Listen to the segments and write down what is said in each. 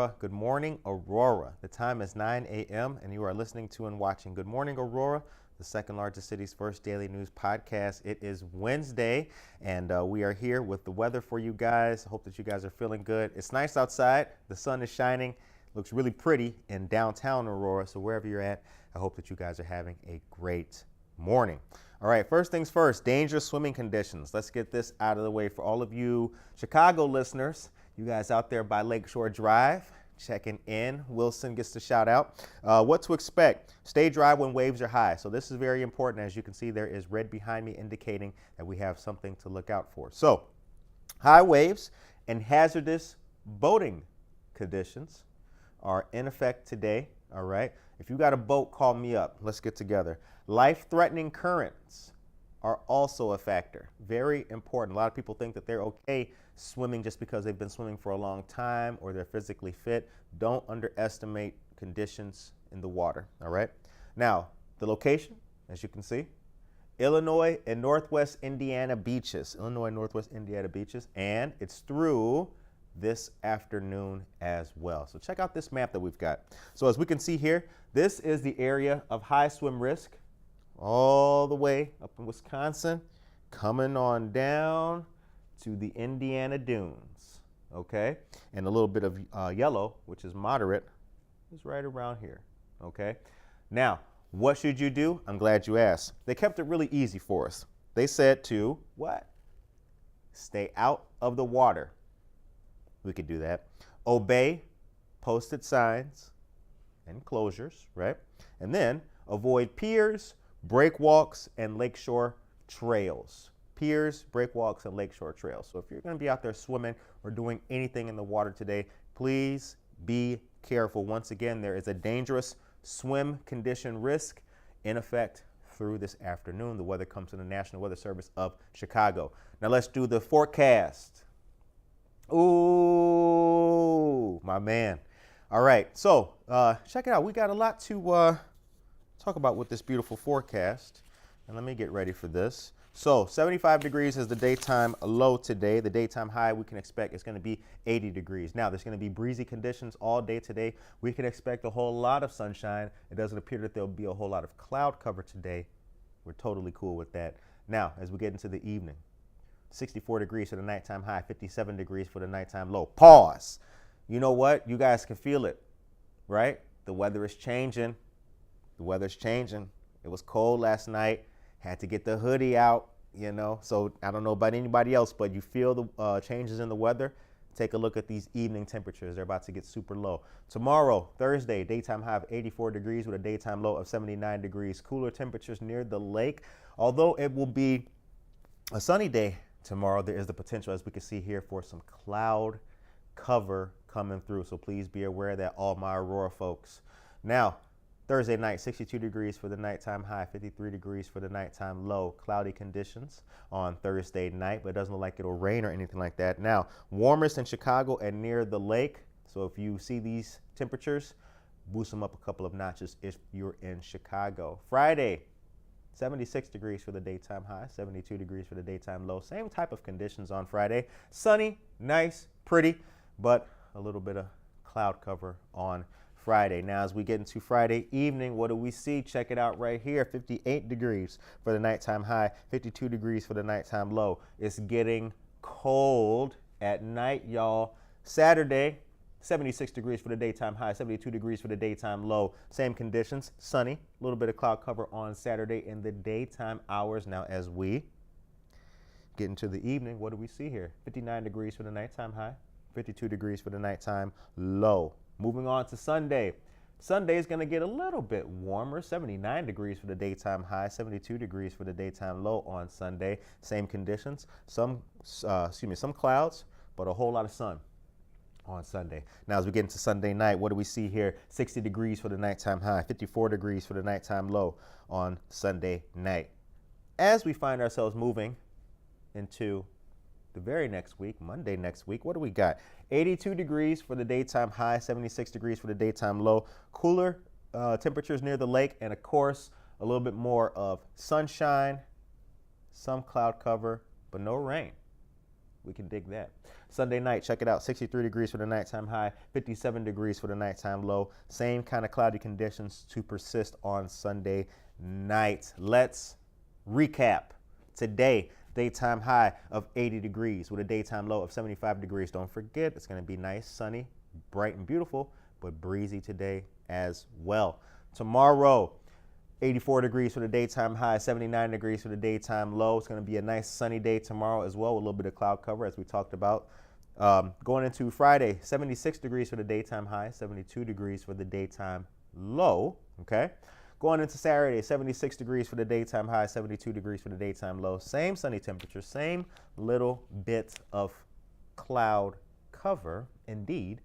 Aurora. Good morning, Aurora. The time is 9 a.m. and you are listening to and watching Good Morning, Aurora, the second largest city's first daily news podcast. It is Wednesday, and we are here with the weather for you guys. I hope that you guys are feeling good. It's nice outside. The sun is shining. Looks really pretty in downtown Aurora. So wherever you're at, I hope that you guys are having a great morning. All right, first things first, dangerous swimming conditions. Let's get this out of the way for all of you Chicago listeners. You guys out there by Lakeshore Drive, checking in. Wilson gets the shout out. What to expect? Stay dry when waves are high. So this is very important. As you can see, there is red behind me indicating that we have something to look out for. So high waves and hazardous boating conditions are in effect today. All right. If you got a boat, call me up. Let's get together. Life-threatening currents are also a factor. Very important. A lot of people think that they're okay swimming just because they've been swimming for a long time or they're physically fit. Don't underestimate conditions in the water. All right. Now, the location, as you can see, Illinois and Northwest Indiana beaches. Illinois and Northwest Indiana beaches. And it's through this afternoon as well. So check out this map that we've got. So as we can see here, this is the area of high swim risk all the way up in Wisconsin, coming on down to the Indiana dunes, okay? And a little bit of yellow, which is moderate, is right around here, okay? Now, what should you do? I'm glad you asked. They kept it really easy for us. They said to, what? Stay out of the water. We could do that. Obey posted signs and closures, right? And then avoid piers, breakwalks, and lakeshore trails. Piers, breakwalks, and lakeshore trails. So if you're going to be out there swimming or doing anything in the water today, please be careful. Once again, there is a dangerous swim condition risk in effect through this afternoon. The weather comes from the National Weather Service of Chicago. Now let's do the forecast. Ooh, my man. All right, so check it out. We got a lot to talk about with this beautiful forecast. And let me get ready for this. So 75 degrees is the daytime low today. The daytime high we can expect is going to be 80 degrees. Now, there's going to be breezy conditions all day today. We can expect a whole lot of sunshine. It doesn't appear that there'll be a whole lot of cloud cover today. We're totally cool with that. Now, as we get into the evening, 64 degrees for the nighttime high, 57 degrees for the nighttime low. Pause. You know what? You guys can feel it, right? The weather is changing. The weather's changing. It was cold last night. Had to get the hoodie out, you know. So I don't know about anybody else, but you feel the changes in the weather. Take a look at these evening temperatures. They're about to get super low. Tomorrow, Thursday, daytime high of 84 degrees with a daytime low of 79 degrees. Cooler temperatures near the lake. Although it will be a sunny day tomorrow, there is the potential, as we can see here, for some cloud cover coming through. So please be aware of that, all my Aurora folks. Now, Thursday night, 62 degrees for the nighttime high, 53 degrees for the nighttime low. Cloudy conditions on Thursday night, but it doesn't look like it'll rain or anything like that. Now, warmest in Chicago and near the lake. So if you see these temperatures, boost them up a couple of notches if you're in Chicago. Friday, 76 degrees for the daytime high, 72 degrees for the daytime low. Same type of conditions on Friday. Sunny, nice, pretty, but a little bit of cloud cover on Friday. Now, as we get into Friday evening, what do we see? Check it out right here. 58 degrees for the nighttime high, 52 degrees for the nighttime low. It's getting cold at night, y'all. Saturday, 76 degrees for the daytime high, 72 degrees for the daytime low. Same conditions, sunny, a little bit of cloud cover on Saturday in the daytime hours. Now, as we get into the evening, what do we see here? 59 degrees for the nighttime high, 52 degrees for the nighttime low. Moving on to Sunday. Sunday is going to get a little bit warmer, 79 degrees for the daytime high, 72 degrees for the daytime low on Sunday. Same conditions, some clouds, but a whole lot of sun on Sunday. Now, as we get into Sunday night, what do we see here? 60 degrees for the nighttime high, 54 degrees for the nighttime low on Sunday night. As we find ourselves moving into the very next week, Monday next week, what do we got? 82 degrees for the daytime high, 76 degrees for the daytime low. Cooler temperatures near the lake, and of course, a little bit more of sunshine, some cloud cover, but no rain. We can dig that. Sunday night, check it out, 63 degrees for the nighttime high, 57 degrees for the nighttime low. Same kind of cloudy conditions to persist on Sunday night. Let's recap. Today, daytime high of 80 degrees with a daytime low of 75 degrees. Don't forget, it's going to be nice, sunny, bright, and beautiful, but breezy today as well. Tomorrow, 84 degrees for the daytime high, 79 degrees for the daytime low. It's going to be a nice sunny day tomorrow as well, with a little bit of cloud cover as we talked about. Going into Friday, 76 degrees for the daytime high, 72 degrees for the daytime low, okay? Going into Saturday, 76 degrees for the daytime high, 72 degrees for the daytime low. Same sunny temperature, same little bit of cloud cover, indeed.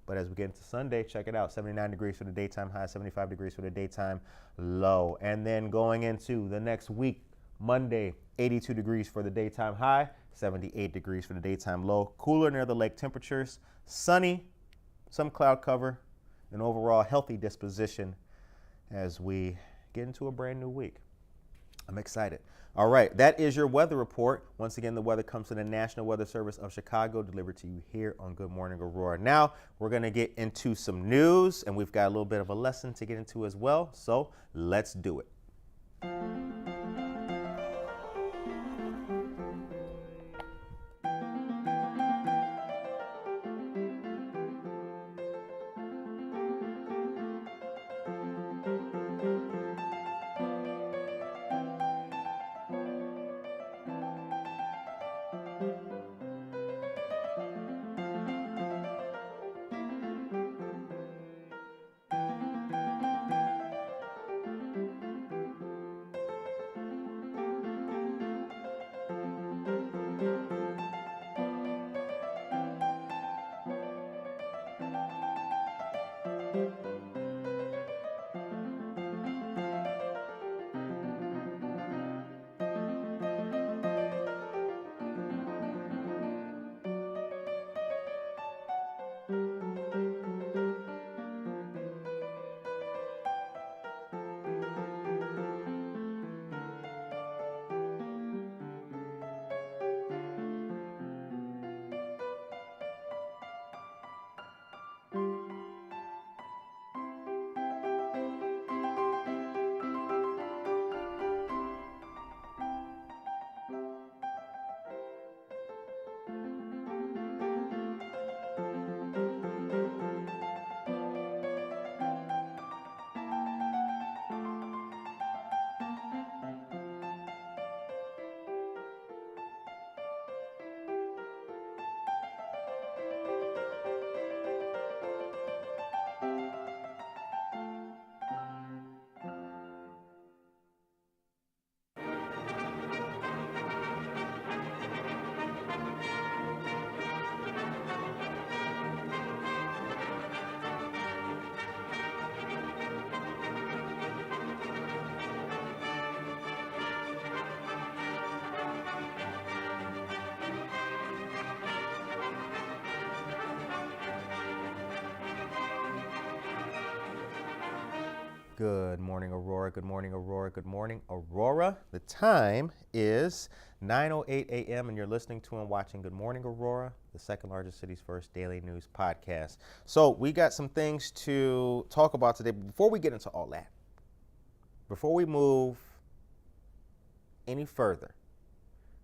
But as we get into Sunday, check it out, 79 degrees for the daytime high, 75 degrees for the daytime low. And then going into the next week, Monday, 82 degrees for the daytime high, 78 degrees for the daytime low. Cooler near the lake temperatures, sunny, some cloud cover, an overall healthy disposition as we get into a brand new week. I'm excited. All right, that is your weather report. Once again, the weather comes from the National Weather Service of Chicago, delivered to you here on Good Morning Aurora. Now, we're going to get into some news, and we've got a little bit of a lesson to get into as well, so let's do it. Good morning, Aurora. Good morning, Aurora. Good morning, Aurora. The time is 9:08 a.m. and you're listening to and watching Good Morning, Aurora, the second largest city's first daily news podcast. So we got some things to talk about today. But before we get into all that, before we move any further,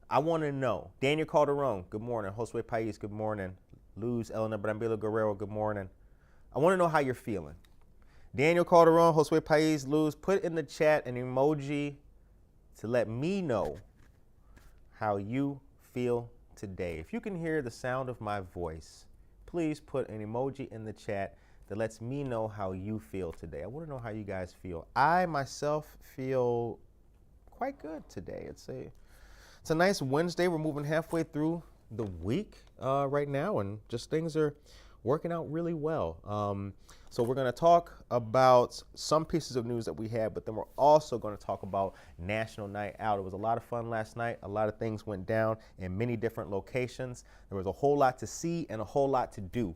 I want to know, Daniel Calderon, good morning. Josue Pais, good morning. Luz Elena Brambila Guerrero, good morning. I want to know how you're feeling. Daniel Calderon, Josue Pais, Luz, put in the chat an emoji to let me know how you feel today. If you can hear the sound of my voice, please put an emoji in the chat that lets me know how you feel today. I want to know how you guys feel. I myself feel quite good today. It's a nice Wednesday. We're moving halfway through the week right now, and just things are working out really well. So we're going to talk about some pieces of news that we had, but then we're also going to talk about National Night Out. It was a lot of fun last night. A lot of things went down in many different locations. There was a whole lot to see and a whole lot to do.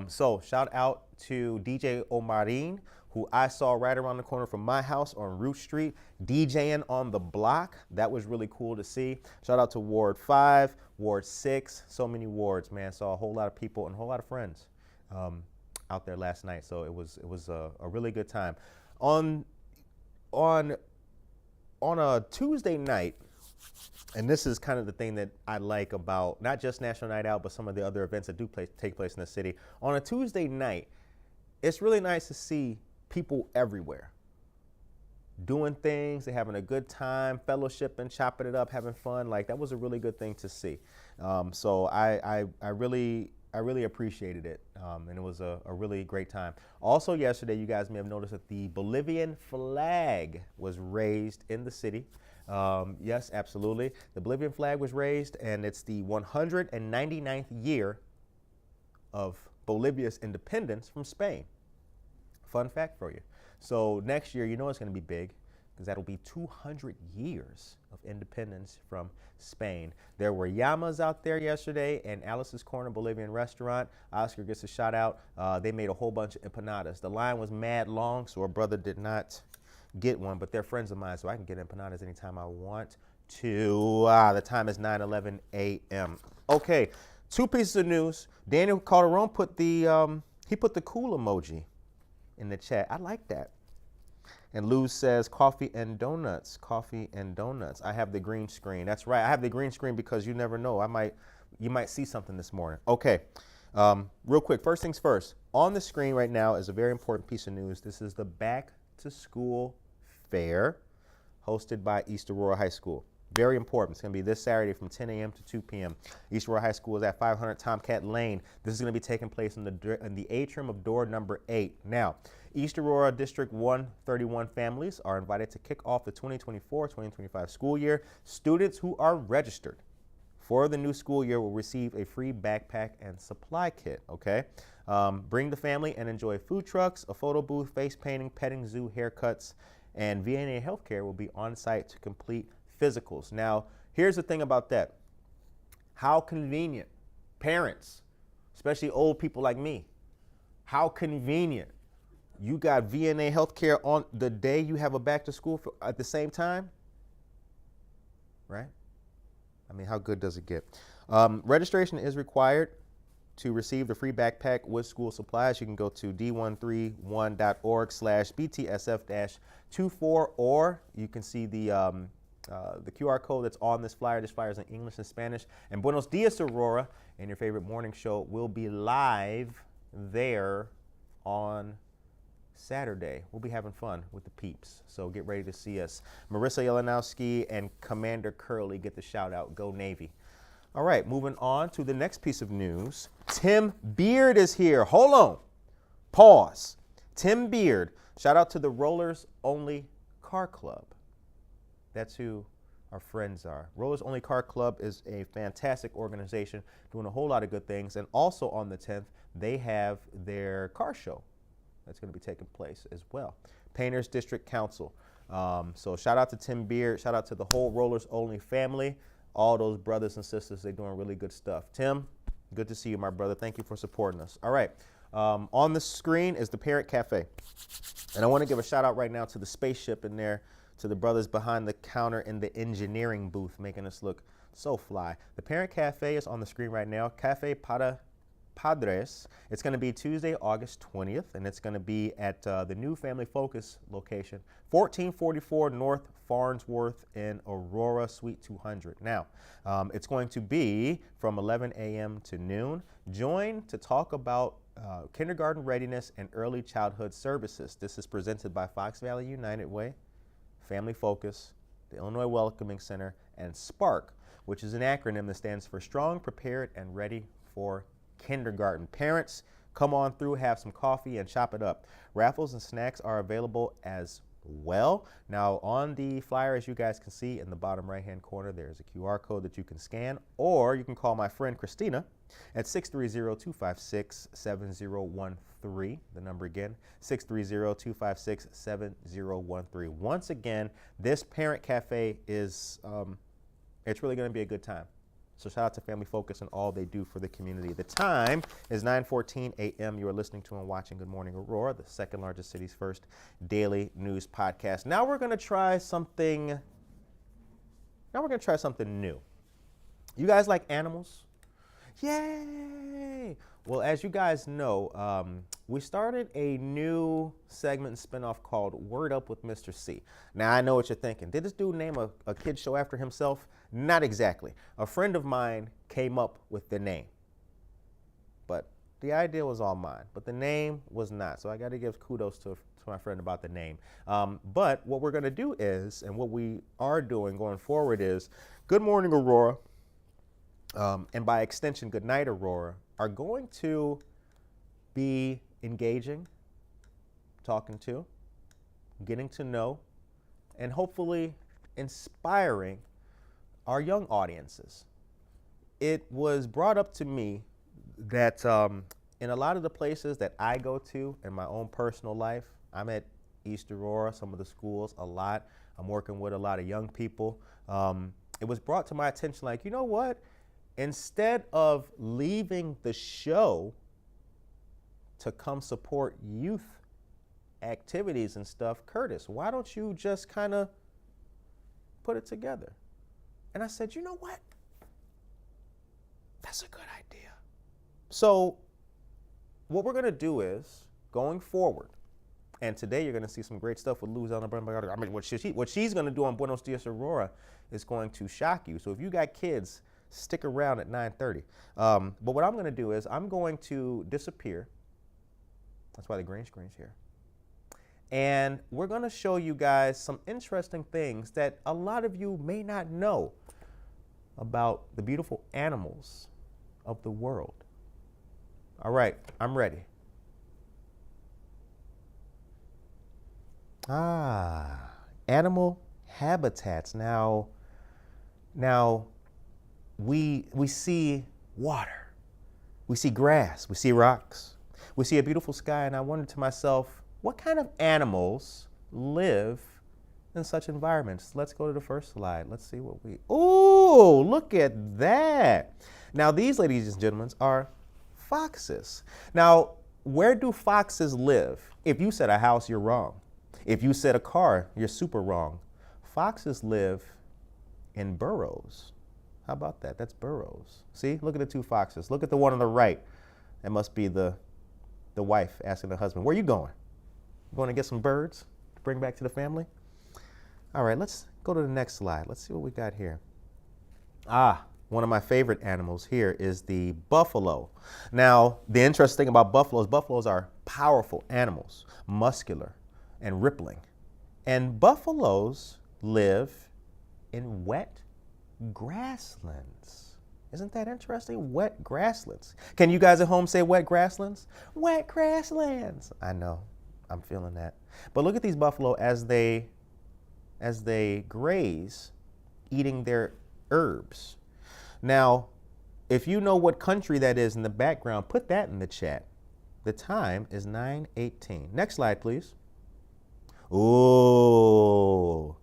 So shout out to DjOmarin, who I saw right around the corner from my house on Root Street, DJing on the block. That was really cool to see. Shout out to Ward 5, Ward 6, so many wards, man. Saw a whole lot of people and a whole lot of friends out there last night. So it was a really good time. On a Tuesday night, and this is kind of the thing that I like about not just National Night Out, but some of the other events that do take place in the city. On a Tuesday night, it's really nice to see people everywhere doing things, they're having a good time, fellowshipping, chopping it up, having fun. Like, that was a really good thing to see. So I really appreciated it, and it was a really great time. Also yesterday, you guys may have noticed that the Bolivian flag was raised in the city. Yes, absolutely. The Bolivian flag was raised, and it's the 199th year of Bolivia's independence from Spain. Fun fact for you. So next year, you know it's going to be big, because that'll be 200 years of independence from Spain. There were llamas out there yesterday in Alice's Corner Bolivian restaurant. Oscar gets a shout out. They made a whole bunch of empanadas. The line was mad long, so our brother did not get one, but they're friends of mine, so I can get empanadas anytime I want to. The time is 9:11 a.m. Okay, two pieces of news. Daniel Calderon put the he put the cool emoji in the chat. I like that. And Lou says coffee and donuts. Coffee and donuts. I have the green screen. That's right. I have the green screen because you never know. You might see something this morning. Okay. Real quick. First things first. On the screen right now is a very important piece of news. This is the Back to School Fair hosted by East Aurora High School. Very important. It's going to be this Saturday from 10 a.m. to 2 p.m. East Aurora High School is at 500 Tomcat Lane. This is going to be taking place in the atrium of door number 8. Now, East Aurora District 131 families are invited to kick off the 2024-2025 school year. Students who are registered for the new school year will receive a free backpack and supply kit, okay? Bring the family and enjoy food trucks, a photo booth, face painting, petting zoo, haircuts, and VNA Healthcare will be on site to complete physicals. Now, here's the thing about that. How convenient. Parents, especially old people like me, how convenient. You got VNA Healthcare on the day you have a back to school at the same time, right? I mean, how good does it get? Registration is required to receive the free backpack with school supplies. You can go to d131.org/btsf-24, or you can see the QR code that's on this flyer. This flyer is in English and Spanish. And Buenos Dias, Aurora, and your favorite morning show will be live there on Saturday. We'll be having fun with the peeps, so get ready to see us. Marissa Yelanowski and Commander Curley get the shout out. Go Navy. All right, moving on to the next piece of news. Tim Beard is here. Hold on. Pause. Tim Beard. Shout out to the Rollers Only Car Club. That's who our friends are. Rollers Only Car Club is a fantastic organization doing a whole lot of good things. And also on the 10th, they have their car show that's going to be taking place as well. Painters District Council. So shout out to Tim Beard. Shout out to the whole Rollers Only family. All those brothers and sisters, they're doing really good stuff. Tim, good to see you, my brother. Thank you for supporting us. All right. On the screen is the Parent Cafe. And I want to give a shout out right now to the spaceship in there, to the brothers behind the counter in the engineering booth, making us look so fly. The Parent Cafe is on the screen right now. Cafe Padres. It's going to be Tuesday, August 20th, and it's going to be at the new Family Focus location, 1444 North Farnsworth in Aurora, Suite 200. Now, it's going to be from 11 a.m. to noon. Join to talk about kindergarten readiness and early childhood services. This is presented by Fox Valley United Way, Family Focus, the Illinois Welcoming Center, and SPARK, which is an acronym that stands for Strong, Prepared, and Ready for Kindergarten. Parents, come on through, have some coffee, and chop it up. Raffles and snacks are available as well. Now on the flyer, as you guys can see in the bottom right-hand corner, there's a QR code that you can scan, or you can call my friend Christina at 630-256-7013. The number again, 630-256-7013. Once again, this parent cafe is, it's really going to be a good time. So shout out to Family Focus and all they do for the community. The time is 9:14 a.m. You are listening to and watching Good Morning Aurora, the second largest city's first daily news podcast. Now we're going to try something. New. You guys like animals? Yay! Well, as you guys know, we started a new segment and spinoff called Word Up with Mr. C. Now, I know what you're thinking. Did this dude name a kid show after himself? Not exactly. A friend of mine came up with the name. But the idea was all mine. But the name was not. So I got to give kudos to my friend about the name. But what we're going to do is, and what we are doing going forward is, Good Morning Aurora, and by extension, Good Night Aurora, are going to be engaging, talking to, getting to know, and hopefully inspiring our young audiences. It was brought up to me that in a lot of the places that I go to in my own personal life, I'm at East Aurora, some of the schools, a lot. I'm working with a lot of young people. It was brought to my attention like, you know what? Instead of leaving the show to come support youth activities and stuff, Curtis, why don't you just kind of put it together? And I said, you know what? That's a good idea. So what we're going to do is, going forward, and today you're going to see some great stuff with Luz. I mean, what she's going to do on Buenos Dias Aurora is going to shock you. So if you got kids, stick around at 9:30. But what I'm going to do is I'm going to disappear. That's why the green screen's here. And we're going to show you guys some interesting things that a lot of you may not know about the beautiful animals of the world. All right, I'm ready. Animal habitats. Now we see water, we see grass, we see rocks, we see a beautiful sky, and I wondered to myself, what kind of animals live in such environments? Let's go to the first slide. Let's see what ooh, look at that. Now these, ladies and gentlemen, are foxes. Now, where do foxes live? If you said a house, you're wrong. If you said a car, you're super wrong. Foxes live in burrows. How about that? That's burrows. See, look at the two foxes. Look at the one on the right. That must be the wife asking the husband, where are you going? You going to get some birds to bring back to the family? All right, let's go to the next slide. Let's see what we got here. One of my favorite animals here is the buffalo. Now, the interesting thing about buffaloes are powerful animals, muscular and rippling. And buffaloes live in wet grasslands. Isn't that interesting? Wet grasslands. Can you guys at home say wet grasslands? Wet grasslands. I know, I'm feeling that. But look at these buffalo as they graze, eating their herbs. Now, if you know what country that is in the background, put that in the chat. The time is 9:18. Next slide, please. Ooh,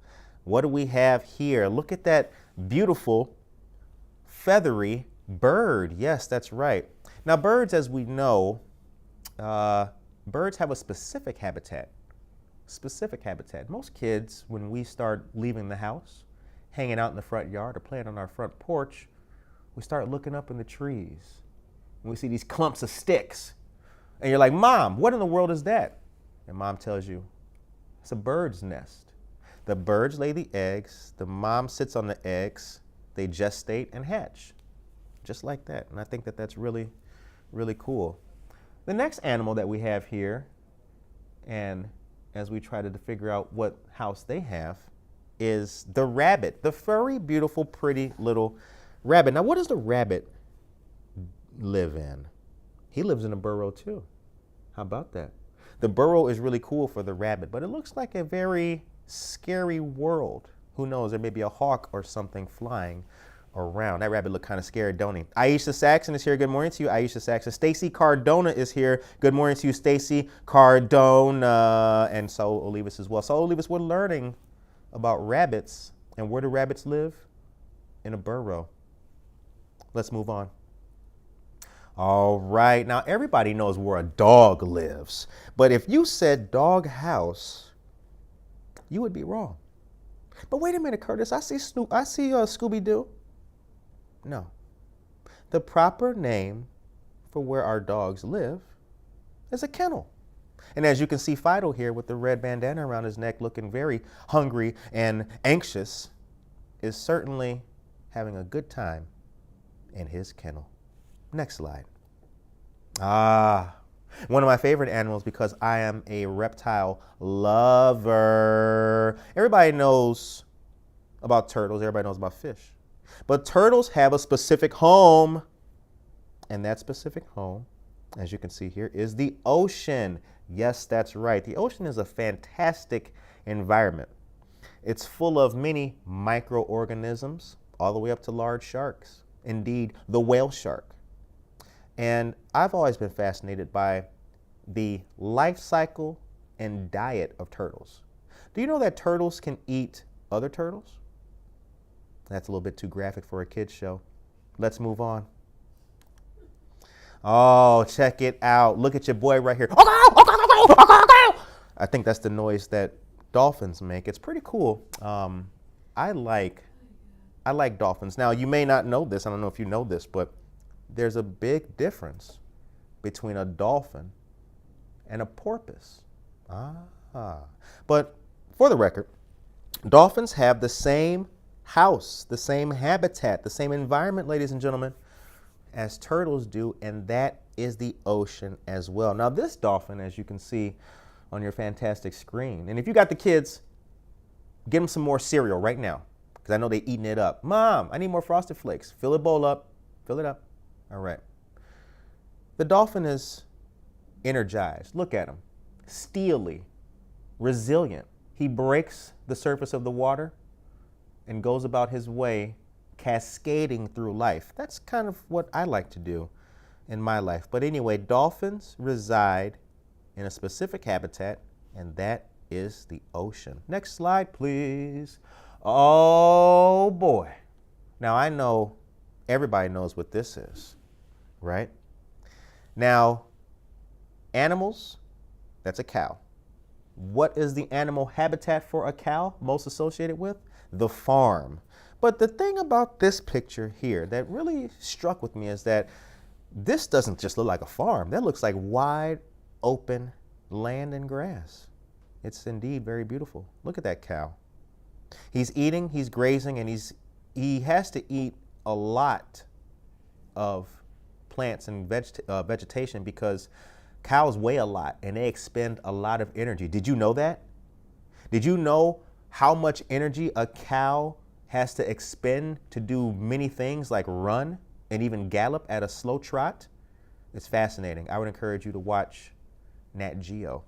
what do we have here? Look at that beautiful feathery bird. Yes, that's right. Now, birds, as we know, birds have a specific habitat. Most kids, when we start leaving the house, hanging out in the front yard or playing on our front porch, we start looking up in the trees. And we see these clumps of sticks. And you're like, Mom, what in the world is that? And Mom tells you, it's a bird's nest. The birds lay the eggs. The mom sits on the eggs. They gestate and hatch, just like that. And I think that that's really, really cool. The next animal that we have here, and as we try to figure out what house they have, is the rabbit, the furry, beautiful, pretty little rabbit. Now, what does the rabbit live in? He lives in a burrow too. How about that? The burrow is really cool for the rabbit, but it looks like a very scary world. Who knows? There may be a hawk or something flying around. That rabbit looked kind of scared, don't he? Aisha Saxon is here. Good morning to you, Aisha Saxon. Stacy Cardona is here. Good morning to you, Stacy Cardona. And so Olivas as well. So Olivas, we're learning about rabbits. And where do rabbits live? In a burrow. Let's move on. All right. Now, everybody knows where a dog lives. But if you said dog house, you would be wrong. But wait a minute, Curtis. I see Scooby-Doo. No. The proper name for where our dogs live is a kennel. And as you can see Fido here with the red bandana around his neck looking very hungry and anxious is certainly having a good time in his kennel. Next slide. One of my favorite animals because I am a reptile lover. Everybody knows about turtles. Everybody knows about fish. But turtles have a specific home. And that specific home, as you can see here, is the ocean. Yes, that's right. The ocean is a fantastic environment. It's full of many microorganisms, all the way up to large sharks. Indeed, the whale shark. And I've always been fascinated by the life cycle and diet of turtles. Do you know that turtles can eat other turtles? That's a little bit too graphic for a kid's show. Let's move on. Oh, check it out. Look at your boy right here. I think that's the noise that dolphins make. It's pretty cool. I like dolphins. Now, you may not know this. I don't know if you know this, but there's a big difference between a dolphin and a porpoise. But for the record, dolphins have the same house, the same habitat, the same environment, ladies and gentlemen, as turtles do, and that is the ocean as well. Now, this dolphin, as you can see on your fantastic screen, and if you got the kids, get them some more cereal right now, because I know they're eating it up. Mom, I need more Frosted Flakes. Fill the bowl up. Fill it up. All right. The dolphin is energized. Look at him. Steely, resilient. He breaks the surface of the water and goes about his way cascading through life. That's kind of what I like to do in my life. But anyway, dolphins reside in a specific habitat, and that is the ocean. Next slide, please. Oh, boy. Now, I know everybody knows what this is, right? Now, animals, that's a cow. What is the animal habitat for a cow most associated with? The farm. But the thing about this picture here that really struck with me is that this doesn't just look like a farm. That looks like wide open land and grass. It's indeed very beautiful. Look at that cow. He's eating, he's grazing, and he has to eat a lot of plants and vegetation because cows weigh a lot and they expend a lot of energy. Did you know that? Did you know how much energy a cow has to expend to do many things like run and even gallop at a slow trot? It's fascinating. I would encourage you to watch Nat Geo.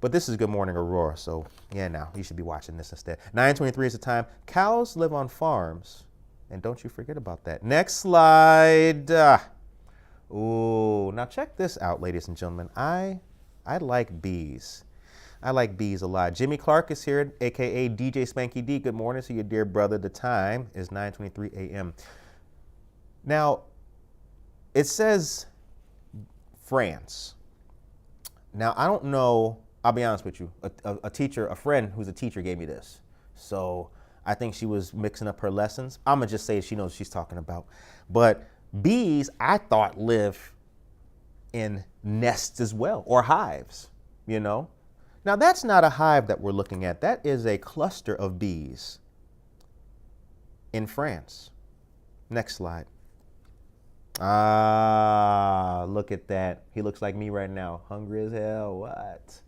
But this is Good Morning Aurora, so yeah, now you should be watching this instead. 9:23 is the time. Cows live on farms, and don't you forget about that. Next slide. Ooh, now check this out, ladies and gentlemen. I like bees. I like bees a lot. Jimmy Clark is here, a.k.a. DJ Spanky D. Good morning to your dear brother. The time is 9:23 a.m. Now, it says France. Now, I don't know. I'll be honest with you. A friend who's a teacher gave me this. So I think she was mixing up her lessons. I'm going to just say she knows what she's talking about. But bees, I thought, live in nests as well, or hives, you know. Now, that's not a hive that we're looking at. That is a cluster of bees in France. Next slide. Look at that. He looks like me right now. Hungry as hell. What?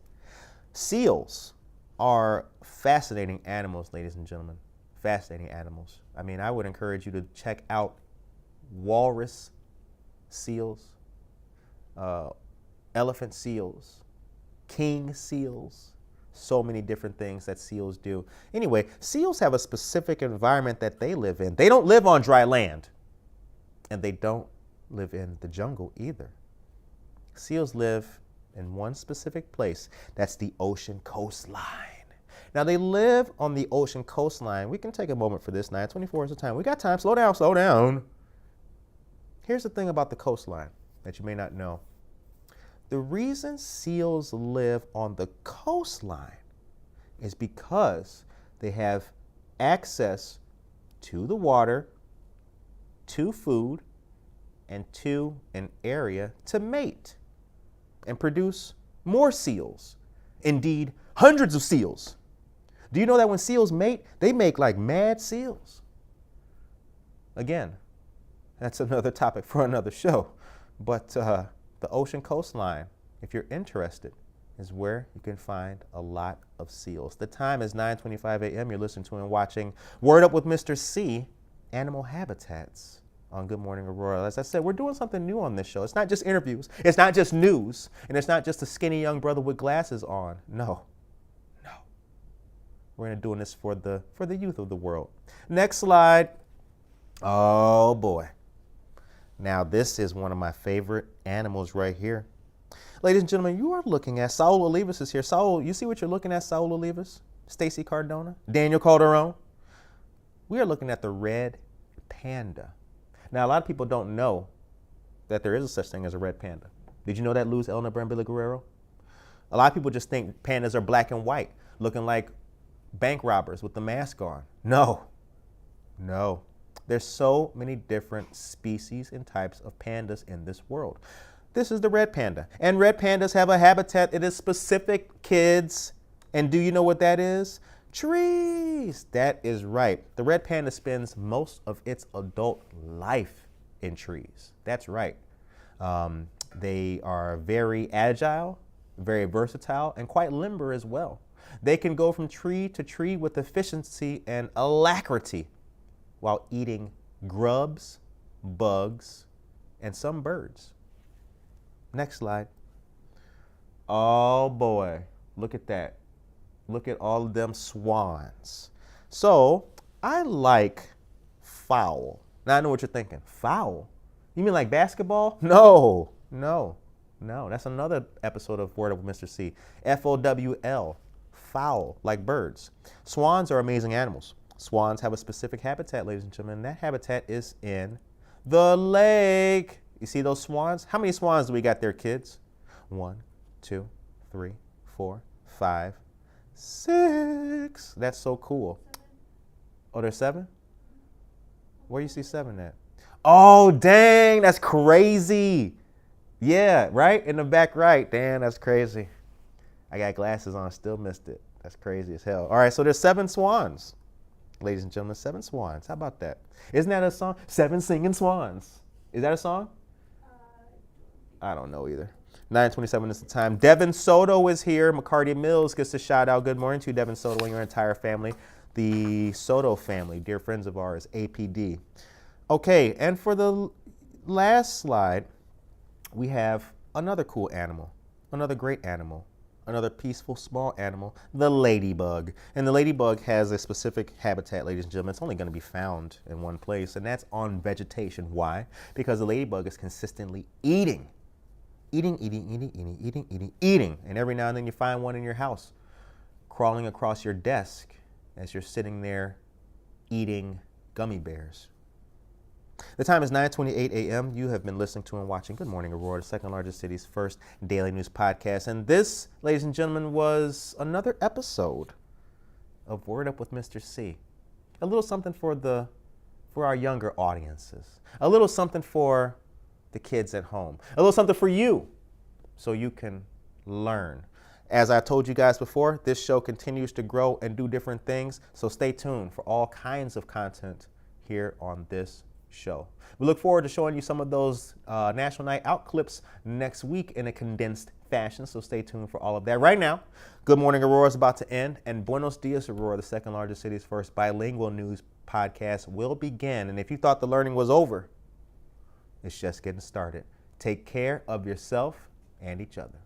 Seals are fascinating animals, ladies and gentlemen. Fascinating animals. I mean, I would encourage you to check out walrus seals, elephant seals, king seals. So many different things that seals do. Anyway, seals have a specific environment that they live in. They don't live on dry land, and they don't live in the jungle either. Seals live in one specific place. That's the ocean coastline. Now, they live on the ocean coastline. We can take a moment for this. 9:24 is the time. We got time. Slow down, slow down. Here's the thing about the coastline that you may not know. The reason seals live on the coastline is because they have access to the water, to food, and to an area to mate and produce more seals. Indeed, hundreds of seals. Do you know that when seals mate, they make like mad seals? Again, that's another topic for another show. But the ocean coastline, if you're interested, is where you can find a lot of seals. The time is 9:25 a.m. You're listening to and watching Word Up with Mr. C, Animal Habitats on Good Morning Aurora. As I said, we're doing something new on this show. It's not just interviews. It's not just news. And it's not just a skinny young brother with glasses on. No. We're going to doing this for the youth of the world. Next slide. Oh, boy. Now, this is one of my favorite animals right here. Ladies and gentlemen, you are looking at, Saul Olivas is here. Saul, you see what you're looking at, Saul Olivas? Stacy Cardona? Daniel Calderon? We are looking at the red panda. Now, a lot of people don't know that there is a such thing as a red panda. Did you know that, Luz Elna Brambilla Guerrero? A lot of people just think pandas are black and white, looking like bank robbers with the mask on. No. There's so many different species and types of pandas in this world. This is the red panda. And red pandas have a habitat that is specific, kids. And do you know what that is? Trees. That is right. The red panda spends most of its adult life in trees. That's right. They are very agile, very versatile, and quite limber as well. They can go from tree to tree with efficiency and alacrity while eating grubs, bugs, and some birds. Next slide. Oh boy, look at that. Look at all of them swans. So I like fowl. Now I know what you're thinking. Fowl? You mean like basketball? No. That's another episode of Word Up with Mr. C. F-O-W-L. Fowl, like birds. Swans are amazing animals. Swans have a specific habitat, ladies and gentlemen. That habitat is in the lake. You see those swans? How many swans do we got there, kids? 1, 2, 3, 4, 5, 6. That's so cool. Oh, there's 7? Where you see 7 at? Oh, dang, that's crazy. Yeah, right? In the back right. Damn, that's crazy. I got glasses on, still missed it. That's crazy as hell. All right, so there's 7 swans. Ladies and gentlemen, 7 swans. How about that? Isn't that a song? 7 singing swans. Is that a song? I don't know either. 9:27 is the time. Devin Soto is here. McCarty Mills gets a shout out. Good morning to you, Devin Soto, and your entire family. The Soto family, dear friends of ours, APD. Okay, and for the last slide, we have another cool animal, another great animal, another peaceful small animal, the ladybug. And the ladybug has a specific habitat, ladies and gentlemen. It's only going to be found in one place, and that's on vegetation. Why? Because the ladybug is consistently eating. And every now and then you find one in your house crawling across your desk as you're sitting there eating gummy bears. The time is 9:28 a.m. You have been listening to and watching Good Morning Aurora, the second largest city's first daily news podcast. And this, ladies and gentlemen, was another episode of Word Up with Mr. C. A little something for our younger audiences. A little something for the kids at home. A little something for you so you can learn. As I told you guys before, this show continues to grow and do different things. So stay tuned for all kinds of content here on this show. We look forward to showing you some of those National Night Out clips next week in a condensed fashion, so stay tuned for all of that. Right now, Good Morning Aurora is about to end, and Buenos Dias Aurora, the second largest city's first bilingual news podcast, will begin. And if you thought the learning was over, it's just getting started. Take care of yourself and each other.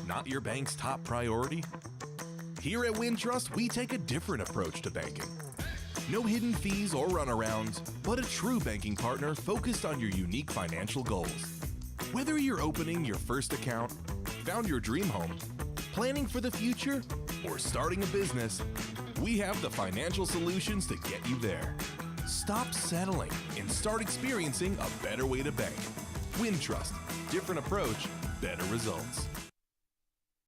not your bank's top priority? Here at Wintrust, we take a different approach to banking. No hidden fees or runarounds, but a true banking partner focused on your unique financial goals. Whether you're opening your first account, found your dream home, planning for the future, or starting a business, we have the financial solutions to get you there. Stop settling and start experiencing a better way to bank. Wintrust, different approach, better results.